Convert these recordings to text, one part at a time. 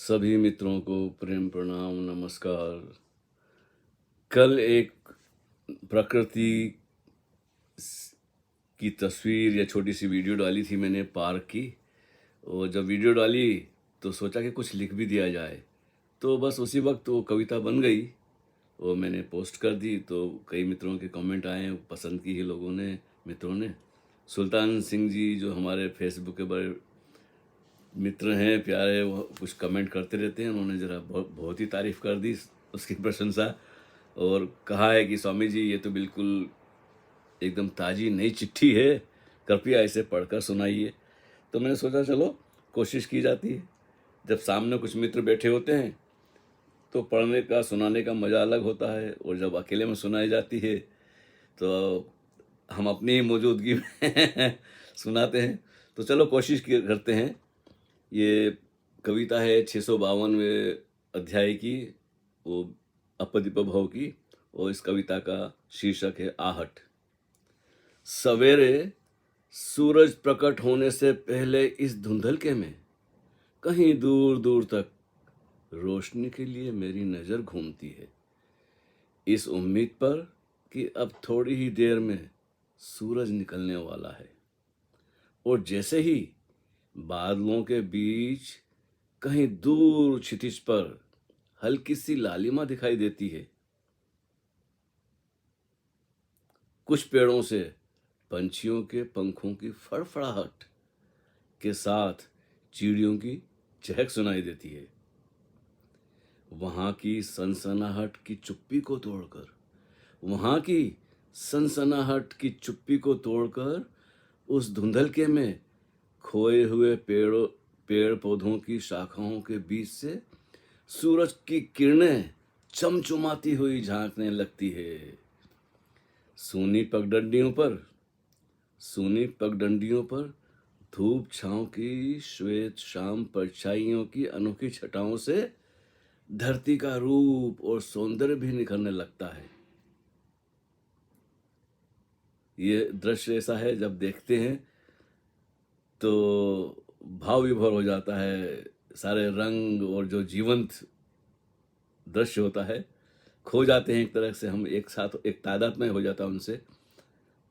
सभी मित्रों को प्रेम प्रणाम नमस्कार। कल एक प्रकृति की तस्वीर या छोटी सी वीडियो डाली थी मैंने पार्क की। और जब वीडियो डाली तो सोचा कि कुछ लिख भी दिया जाए, तो बस उसी वक्त वो कविता बन गई। वो मैंने पोस्ट कर दी तो कई मित्रों के कमेंट आए, पसंद की ही लोगों ने, मित्रों ने। सुल्तान सिंह जी जो हमारे फेसबुक के बड़े मित्र हैं, प्यारे, वो कुछ कमेंट करते रहते हैं। उन्होंने ज़रा बहुत ही तारीफ़ कर दी, उसकी प्रशंसा, और कहा है कि स्वामी जी ये तो बिल्कुल एकदम ताज़ी नई चिट्ठी है, कृपया इसे पढ़कर सुनाइए। तो मैंने सोचा चलो कोशिश की जाती है। जब सामने कुछ मित्र बैठे होते हैं तो पढ़ने का सुनाने का मज़ा अलग होता है, और जब अकेले में सुनाई जाती है तो हम अपनी ही मौजूदगी में सुनाते हैं। तो चलो कोशिश करते हैं। ये कविता है 652वें अध्याय की, वो अपदीप भव की, और इस कविता का शीर्षक है आहट। सवेरे सूरज प्रकट होने से पहले इस धुंधलके में कहीं दूर दूर तक रोशनी के लिए मेरी नज़र घूमती है, इस उम्मीद पर कि अब थोड़ी ही देर में सूरज निकलने वाला है। और जैसे ही बादलों के बीच कहीं दूर क्षितिज पर हल्की सी लालिमा दिखाई देती है, कुछ पेड़ों से पंछियों के पंखों की फड़फड़ाहट के साथ चिड़ियों की चहक सुनाई देती है। वहां की सनसनाहट की चुप्पी को तोड़कर वहां की सनसनाहट की चुप्पी को तोड़कर उस धुंधलके में खोए हुए पेड़ पौधों की शाखाओं के बीच से सूरज की किरणें चमचमाती हुई झांकने लगती है। सूनी पगडंडियों पर धूप छांव की श्वेत शाम परछाइयों की अनोखी छटाओं से धरती का रूप और सौंदर्य भी निखरने लगता है। ये दृश्य ऐसा है, जब देखते हैं तो भाव विभोर हो जाता है। सारे रंग और जो जीवंत दृश्य होता है खो जाते हैं, एक तरह से हम एक साथ एक तादाद में हो जाता है उनसे।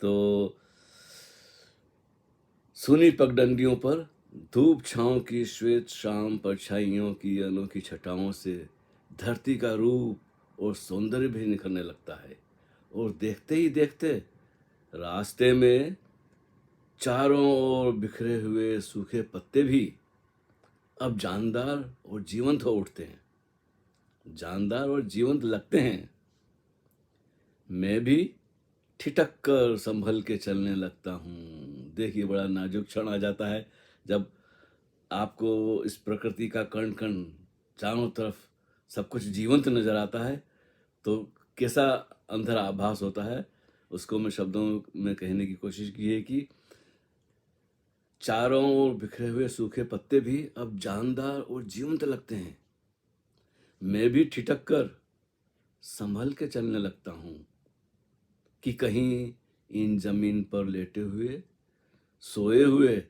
तो सूनी पगडंडियों पर धूप छांव की श्वेत शाम परछाइयों की अनोखी छटाओं से धरती का रूप और सौंदर्य भी निखरने लगता है। और देखते ही देखते रास्ते में चारों ओर बिखरे हुए सूखे पत्ते भी अब जानदार और जीवंत हो उठते हैं, जानदार और जीवंत लगते हैं। मैं भी ठिठक कर संभल के चलने लगता हूँ। देखिए, बड़ा नाजुक क्षण आ जाता है जब आपको इस प्रकृति का कण कण, चारों तरफ सब कुछ जीवंत नजर आता है, तो कैसा अंदर आभास होता है। उसको मैं शब्दों में कहने की कोशिश की है कि चारों ओर बिखरे हुए सूखे पत्ते भी अब जानदार और जीवंत लगते हैं। मैं भी ठिठक कर संभल के चलने लगता हूँ कि कहीं इन जमीन पर लेटे हुए सोए हुए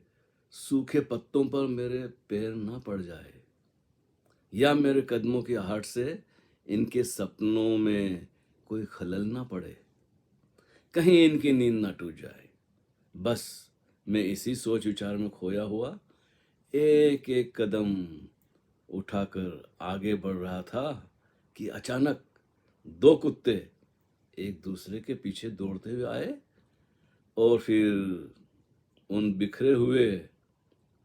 सूखे पत्तों पर मेरे पैर ना पड़ जाए, या मेरे कदमों की आहट से इनके सपनों में कोई खलल ना पड़े, कहीं इनकी नींद ना टूट जाए। बस मैं इसी सोच विचार में खोया हुआ एक एक कदम उठाकर आगे बढ़ रहा था कि अचानक दो कुत्ते एक दूसरे के पीछे दौड़ते हुए आए, और फिर उन बिखरे हुए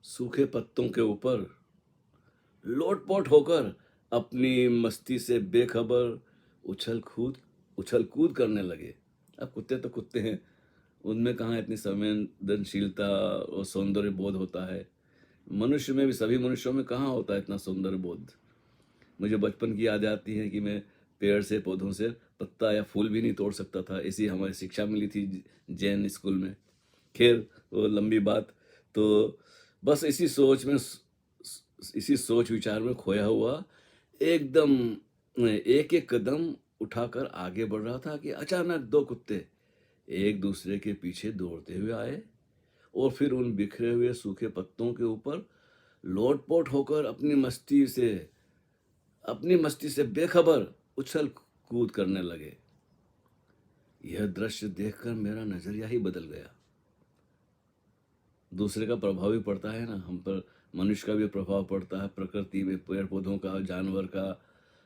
सूखे पत्तों के ऊपर लोटपोट होकर अपनी मस्ती से बेखबर उछल कूद करने लगे। अब कुत्ते तो कुत्ते हैं, उनमें कहाँ इतनी संवेदनशीलता और सौंदर्य बोध होता है। मनुष्य में भी, सभी मनुष्यों में कहाँ होता है इतना सौंदर्य बोध। मुझे बचपन की याद आती है कि मैं पेड़ से, पौधों से पत्ता या फूल भी नहीं तोड़ सकता था, ऐसी हमारी शिक्षा मिली थी जैन स्कूल में। खैर, वो लंबी बात। तो बस इसी सोच विचार में खोया हुआ एकदम एक एक कदम उठाकर आगे बढ़ रहा था कि अचानक दो कुत्ते एक दूसरे के पीछे दौड़ते हुए आए, और फिर उन बिखरे हुए सूखे पत्तों के ऊपर लोटपोट होकर अपनी मस्ती से बेखबर उछल कूद करने लगे। यह दृश्य देखकर मेरा नजरिया ही बदल गया। दूसरे का प्रभाव भी पड़ता है ना हम पर, मनुष्य का भी प्रभाव पड़ता है, प्रकृति में पेड़ पौधों का, जानवर का,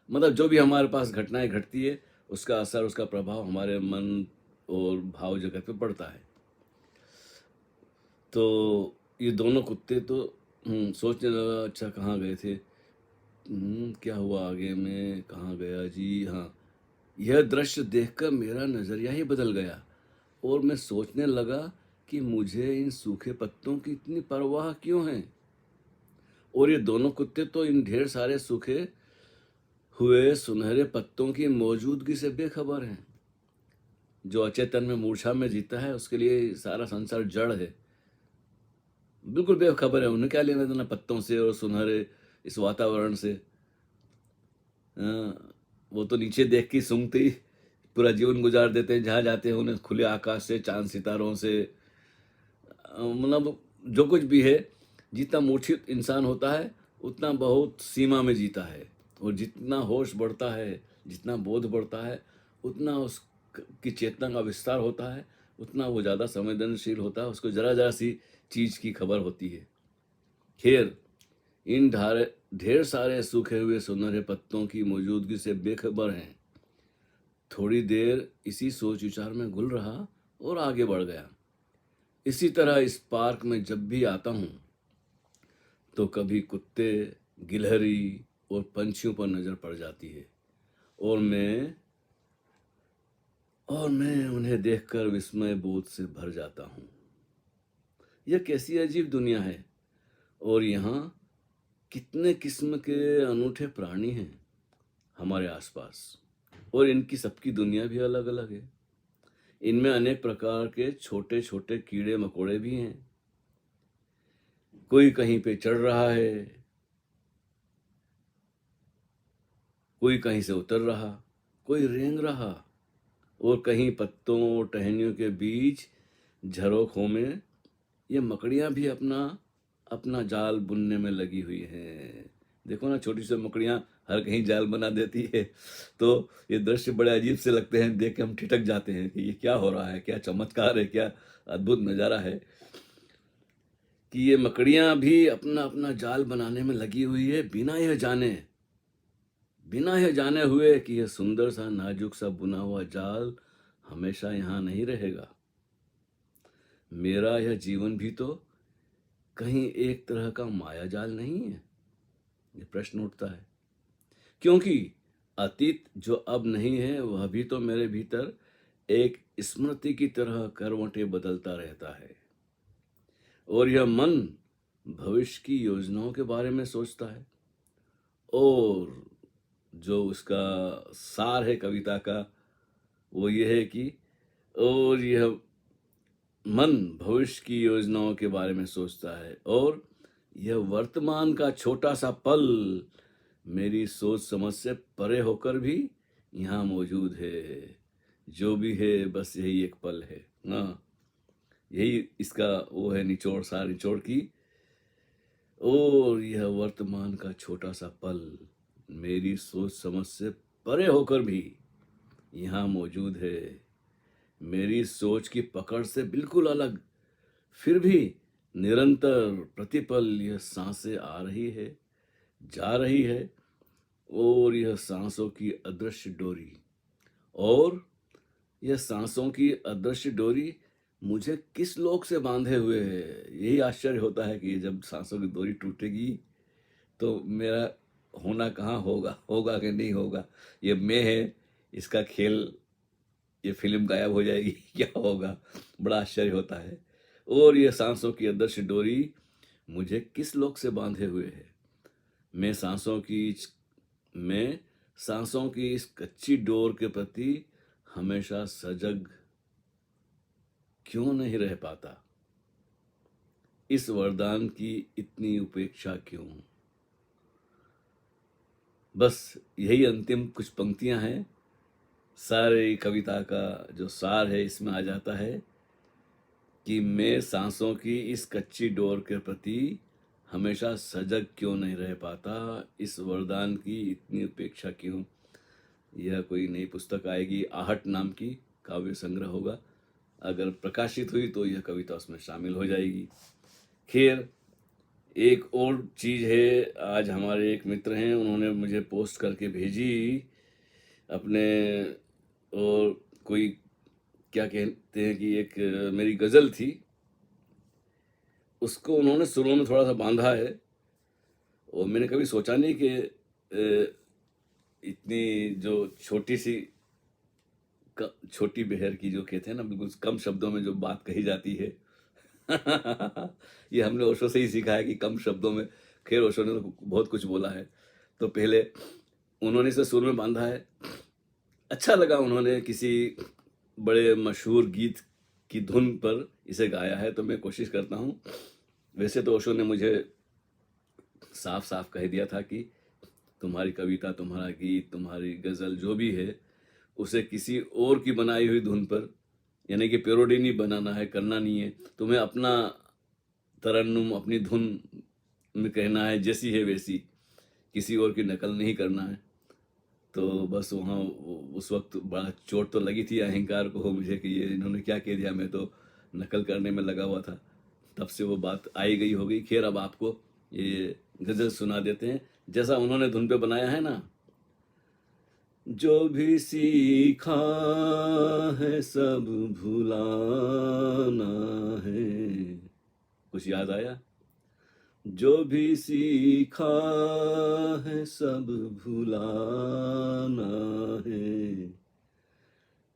मतलब जो भी हमारे पास घटनाएं घटती है उसका असर, उसका प्रभाव हमारे मन और भाव जगत पे पड़ता है। तो ये दोनों कुत्ते तो सोचने लगा, अच्छा कहाँ गए थे, क्या हुआ आगे में, कहाँ गया जी, हाँ, यह दृश्य देखकर मेरा नजरिया ही बदल गया और मैं सोचने लगा कि मुझे इन सूखे पत्तों की इतनी परवाह क्यों है। और ये दोनों कुत्ते तो इन ढेर सारे सूखे हुए सुनहरे पत्तों की मौजूदगी से बेखबर हैं। जो अचेतन में मूर्छा में जीता है उसके लिए सारा संसार जड़ है, बिल्कुल बेखबर है। उन्हें क्या लेना देना पत्तों से और सुनहरे इस वातावरण से। वो तो नीचे देख के सूंघते ही पूरा जीवन गुजार देते हैं, जहाँ जाते हैं उन्हें खुले आकाश से, चांद सितारों से, मतलब जो कुछ भी है, जितना मूर्छित इंसान होता है उतना बहुत सीमा में जीता है। और जितना होश बढ़ता है, जितना बोध बढ़ता है, उतना उसकी चेतना का विस्तार होता है, उतना वो ज़्यादा संवेदनशील होता है, उसको ज़रा ज़रा सी चीज़ की खबर होती है। खैर, इन ढेर सारे सूखे हुए सुनहरे पत्तों की मौजूदगी से बेखबर हैं। थोड़ी देर इसी सोच विचार में गुल रहा और आगे बढ़ गया। इसी तरह इस पार्क में जब भी आता हूँ तो कभी कुत्ते, गिलहरी और पंछियों पर नजर पड़ जाती है और मैं उन्हें देखकर विस्मय बोध से भर जाता हूँ। यह कैसी अजीब दुनिया है और यहाँ कितने किस्म के अनूठे प्राणी हैं हमारे आसपास, और इनकी सबकी दुनिया भी अलग अलग है। इनमें अनेक प्रकार के छोटे छोटे कीड़े मकोड़े भी हैं। कोई कहीं पे चढ़ रहा है, कोई कहीं से उतर रहा, कोई रेंग रहा, और कहीं पत्तों और टहनियों के बीच झरोखों में ये मकड़ियाँ भी अपना अपना जाल बुनने में लगी हुई हैं। देखो ना, छोटी सी मकड़ियाँ हर कहीं जाल बना देती है। तो ये दृश्य बड़े अजीब से लगते हैं, देख के हम ठिठक जाते हैं कि ये क्या हो रहा है, क्या चमत्कार है, क्या अद्भुत नज़ारा है कि ये मकड़ियाँ भी अपना अपना जाल बनाने में लगी हुई है, बिना यह जाने हुए कि यह सुंदर सा नाजुक सा बुना हुआ जाल हमेशा यहाँ नहीं रहेगा। मेरा यह जीवन भी तो कहीं एक तरह का माया जाल नहीं है? ये प्रश्न उठता है, क्योंकि अतीत जो अब नहीं है वह भी तो मेरे भीतर एक स्मृति की तरह करवटें बदलता रहता है। और यह मन भविष्य की योजनाओं के बारे में सोचता है। और जो उसका सार है कविता का वो ये है कि और यह मन भविष्य की योजनाओं के बारे में सोचता है, और यह वर्तमान का छोटा सा पल मेरी सोच समझ से परे होकर भी यहाँ मौजूद है। जो भी है बस यही एक पल है ना। यही इसका वो है निचोड़, सार निचोड़ की। और यह वर्तमान का छोटा सा पल मेरी सोच समझ से परे होकर भी यहाँ मौजूद है। मेरी सोच की पकड़ से बिल्कुल अलग, फिर भी निरंतर प्रतिपल यह सांसें आ रही है, जा रही है, और यह सांसों की अदृश्य डोरी, और यह सांसों की अदृश्य डोरी मुझे किस लोक से बांधे हुए है। यही आश्चर्य होता है कि जब सांसों की डोरी टूटेगी तो मेरा होना कहाँ होगा, होगा कि नहीं होगा, ये मैं है, इसका खेल, ये फिल्म गायब हो जाएगी, क्या होगा, बड़ा आश्चर्य होता है। और ये सांसों की अदृश्य डोरी मुझे किस लोक से बांधे हुए है। मैं सांसों की इस कच्ची डोर के प्रति हमेशा सजग क्यों नहीं रह पाता। इस वरदान की इतनी उपेक्षा क्यों। बस यही अंतिम कुछ पंक्तियां हैं। सारी कविता का जो सार है इसमें आ जाता है कि मैं सांसों की इस कच्ची डोर के प्रति हमेशा सजग क्यों नहीं रह पाता, इस वरदान की इतनी उपेक्षा क्यों। यह कोई नई पुस्तक आएगी, आहट नाम की काव्य संग्रह होगा। अगर प्रकाशित हुई तो यह कविता उसमें शामिल हो जाएगी। खैर, एक और चीज़ है, आज हमारे एक मित्र हैं, उन्होंने मुझे पोस्ट करके भेजी अपने, और कोई क्या कहते हैं कि एक मेरी गज़ल थी, उसको उन्होंने सुरों में थोड़ा सा बांधा है, और मैंने कभी सोचा नहीं कि इतनी जो छोटी सी छोटी बहर की जो कहते हैं ना, बिल्कुल कम शब्दों में जो बात कही जाती है ये हमने ओशो से ही सीखा है कि कम शब्दों में। खैर, ओशो ने तो बहुत कुछ बोला है, तो पहले उन्होंने इसे सुर में बांधा है। अच्छा लगा, उन्होंने किसी बड़े मशहूर गीत की धुन पर इसे गाया है, तो मैं कोशिश करता हूँ। वैसे तो ओशो ने मुझे साफ साफ कह दिया था कि तुम्हारी कविता, तुम्हारा गीत, तुम्हारी गज़ल जो भी है, उसे किसी और की बनाई हुई धुन पर, यानी कि पैरोडी नहीं बनाना है, करना नहीं है, तुम्हें अपना तरन्नुम अपनी धुन में कहना है, जैसी है वैसी, किसी और की नकल नहीं करना है। तो बस वहाँ उस वक्त बड़ा चोट तो लगी थी अहंकार को मुझे कि ये इन्होंने क्या कह दिया, मैं तो नकल करने में लगा हुआ था। तब से वो बात आई गई हो गई। खैर, अब आपको ये गज़ल सुना देते हैं जैसा उन्होंने धुन पे बनाया है ना। जो भी सीखा है सब भुलाना है। कुछ याद आया? जो भी सीखा है सब भुलाना है,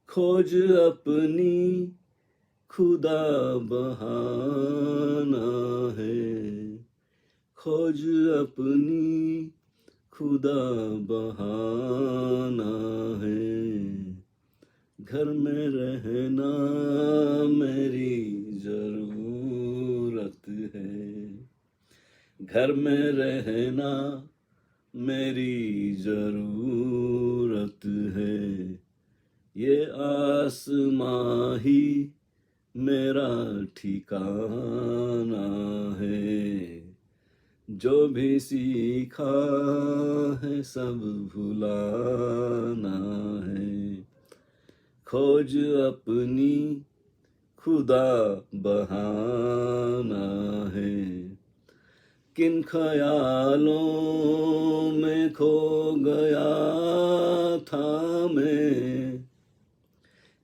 खोज अपनी खुदा बहाना है, खोज अपनी खुदा बहाना है। घर में रहना मेरी जरूरत है, घर में रहना मेरी जरूरत है। ये आसमां ही मेरा ठिकाना है। जो भी सीखा है सब भुलाना है, खोज अपनी खुदा बहाना है। किन ख्यालों में खो गया था मैं,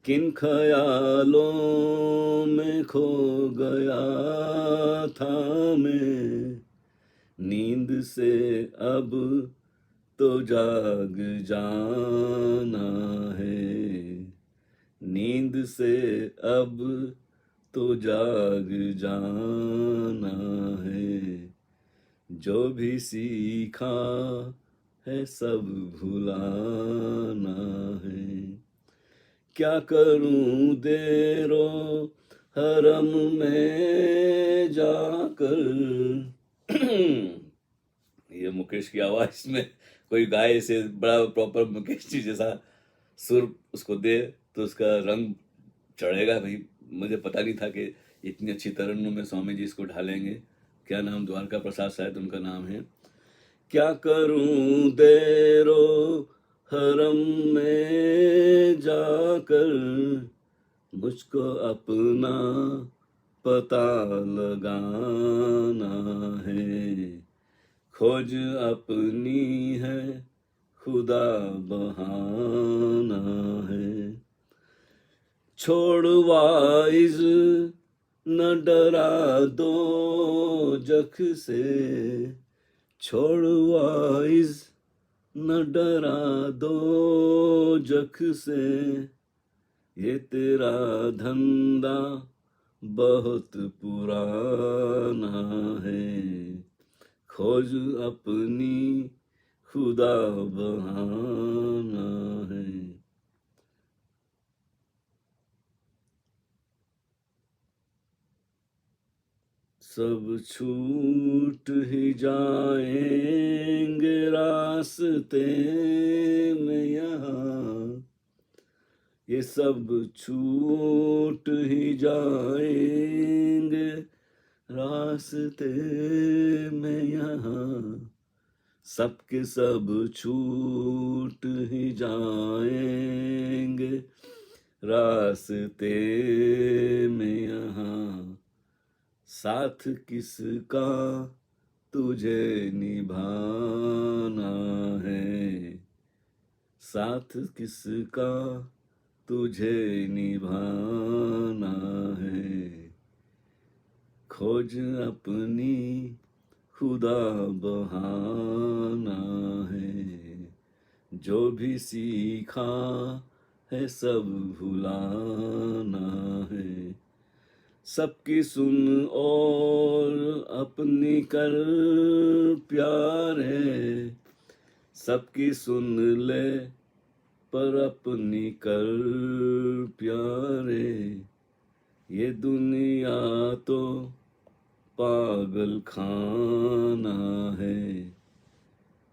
किन ख्यालों में खो गया था मैं। नींद से अब तो जाग जाना है, नींद से अब तो जाग जाना है। जो भी सीखा है सब भुलाना है। क्या करूं देरो हरम में जाकर ये मुकेश की आवाज में कोई गाए से बड़ा प्रॉपर मुकेश जी जैसा सुर उसको दे तो उसका रंग चढ़ेगा भाई। मुझे पता नहीं था कि इतनी अच्छी तरन्नुम में स्वामी जी इसको ढालेंगे। क्या नाम, द्वारका प्रसाद शायद उनका नाम है। क्या करूं देरो हरम में जाकर, मुझको अपना पता लगाना है। खोज अपनी है खुदा बहाना है। छोड़ वाइज न डरा दो जख से, छोड़ वाइज न डरा दो जख से। ये तेरा धंधा बहुत पुराना है। खोज अपनी खुदा बहाना है। सब छूट ही जाएंगे रास्ते में यहाँ, ये सब छूट ही जाएंगे रास्ते में यहाँ सबके सब छूट ही जाएंगे, रास्ते में यहाँ साथ किसका तुझे निभाना है, साथ किसका तुझे निभाना है। खोज अपनी खुदा बहाना है, जो भी सीखा है सब भुलाना है। सबकी सुन और अपनी कर प्यारे, सबकी सुन ले पर अपनी कर प्यारे। ये दुनिया तो पागल खाना है,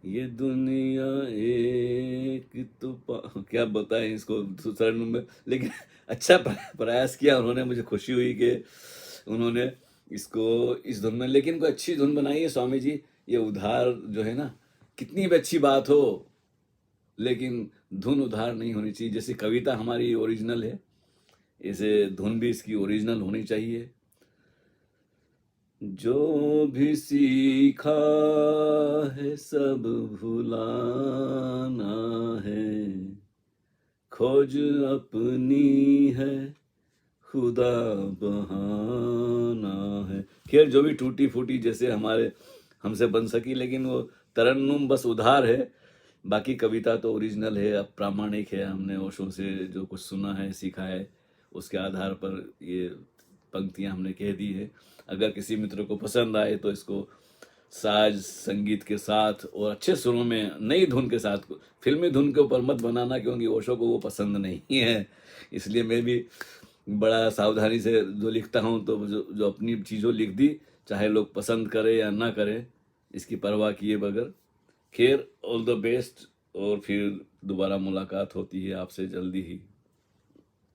ये दुनिया एक तो क्या बताएं इसको शरण में, लेकिन अच्छा प्रयास किया उन्होंने, मुझे खुशी हुई कि उन्होंने इसको इस धुन में, लेकिन कोई अच्छी धुन बनाई है स्वामी जी। ये उधार जो है ना, कितनी भी अच्छी बात हो लेकिन धुन उधार नहीं होनी चाहिए। जैसे कविता हमारी ओरिजिनल है, इसे धुन भी इसकी ओरिजिनल होनी चाहिए। जो भी सीखा है सब भुलाना है, खोज अपनी है खुदा बहाना है। खैर जो भी टूटी फूटी जैसे हमसे बन सकी, लेकिन वो तरन्नुम बस उधार है, बाकी कविता तो ओरिजिनल है, अब प्रामाणिक है। हमने ओशो से जो कुछ सुना है सीखा है उसके आधार पर ये पंक्तियां हमने कह दी है। अगर किसी मित्र को पसंद आए तो इसको साज संगीत के साथ और अच्छे सुरों में नई धुन के साथ, फिल्मी धुन के ऊपर मत बनाना, क्योंकि ओशो को वो पसंद नहीं है। इसलिए मैं भी बड़ा सावधानी से जो लिखता हूँ, तो जो अपनी चीज़ों लिख दी, चाहे लोग पसंद करें या ना करें, इसकी परवाह किए बगैर। खैर ऑल द बेस्ट, और फिर दोबारा मुलाकात होती है आपसे जल्दी ही।